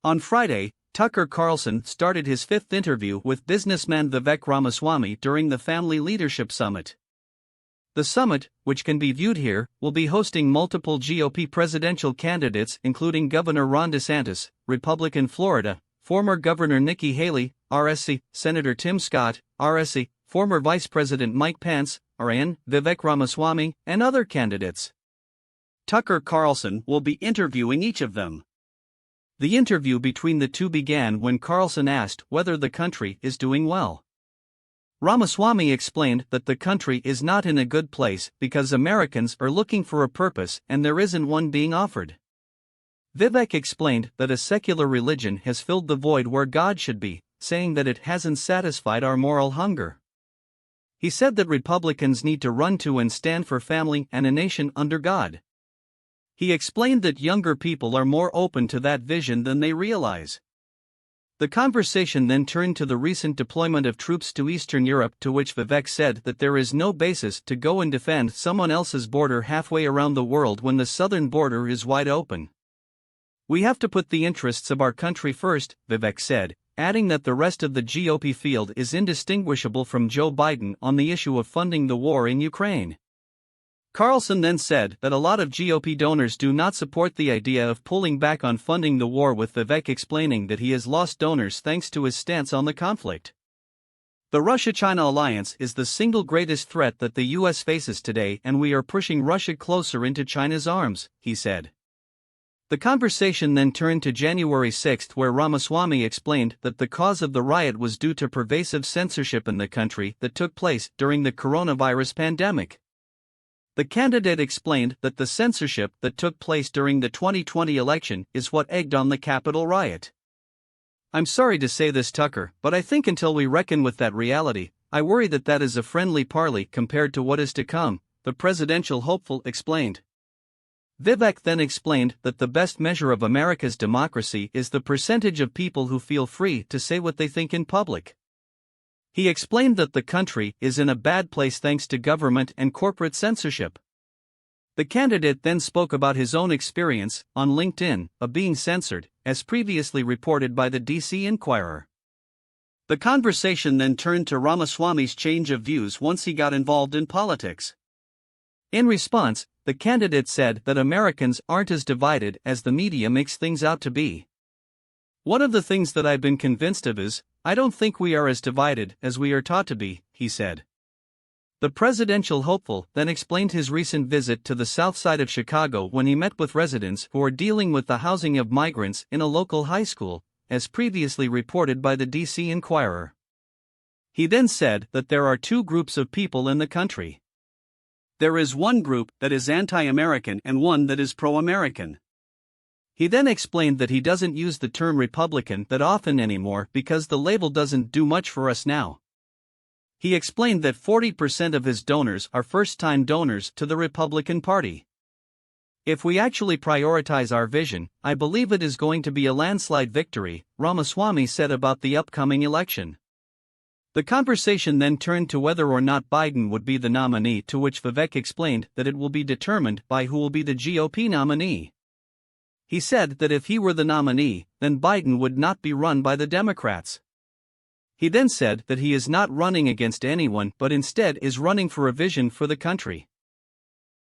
On Friday, Tucker Carlson started his fifth interview with businessman Vivek Ramaswamy during the Family Leadership Summit. The summit, which can be viewed here, will be hosting multiple GOP presidential candidates including Governor Ron DeSantis, Republican Florida, former Governor Nikki Haley, RSC, Senator Tim Scott, RSC, former Vice President Mike Pence, RN, Vivek Ramaswamy, and other candidates. Tucker Carlson will be interviewing each of them. The interview between the two began when Carlson asked whether the country is doing well. Ramaswamy explained that the country is not in a good place because Americans are looking for a purpose and there isn't one being offered. Vivek explained that a secular religion has filled the void where God should be, saying that it hasn't satisfied our moral hunger. He said that Republicans need to run to and stand for family and a nation under God. He explained that younger people are more open to that vision than they realize. The conversation then turned to the recent deployment of troops to Eastern Europe, to which Vivek said that there is no basis to go and defend someone else's border halfway around the world when the southern border is wide open. We have to put the interests of our country first, Vivek said, adding that the rest of the GOP field is indistinguishable from Joe Biden on the issue of funding the war in Ukraine. Carlson then said that a lot of GOP donors do not support the idea of pulling back on funding the war, with Vivek explaining that he has lost donors thanks to his stance on the conflict. The Russia-China alliance is the single greatest threat that the U.S. faces today, and we are pushing Russia closer into China's arms, he said. The conversation then turned to January 6, where Ramaswamy explained that the cause of the riot was due to pervasive censorship in the country that took place during the coronavirus pandemic. The candidate explained that the censorship that took place during the 2020 election is what egged on the Capitol riot. I'm sorry to say this, Tucker, but I think until we reckon with that reality, I worry that is a friendly parley compared to what is to come, the presidential hopeful explained. Vivek then explained that the best measure of America's democracy is the percentage of people who feel free to say what they think in public. He explained that the country is in a bad place thanks to government and corporate censorship. The candidate then spoke about his own experience on LinkedIn of being censored, as previously reported by the DC Inquirer. The conversation then turned to Ramaswamy's change of views once he got involved in politics. In response, the candidate said that Americans aren't as divided as the media makes things out to be. One of the things that I've been convinced of is, I don't think we are as divided as we are taught to be, he said. The presidential hopeful then explained his recent visit to the south side of Chicago when he met with residents who are dealing with the housing of migrants in a local high school, as previously reported by the DC Inquirer. He then said that there are two groups of people in the country. There is one group that is anti-American and one that is pro-American. He then explained that he doesn't use the term Republican that often anymore because the label doesn't do much for us now. He explained that 40% of his donors are first-time donors to the Republican Party. If we actually prioritize our vision, I believe it is going to be a landslide victory, Ramaswamy said about the upcoming election. The conversation then turned to whether or not Biden would be the nominee, to which Vivek explained that it will be determined by who will be the GOP nominee. He said that if he were the nominee, then Biden would not be run by the Democrats. He then said that he is not running against anyone but instead is running for a vision for the country.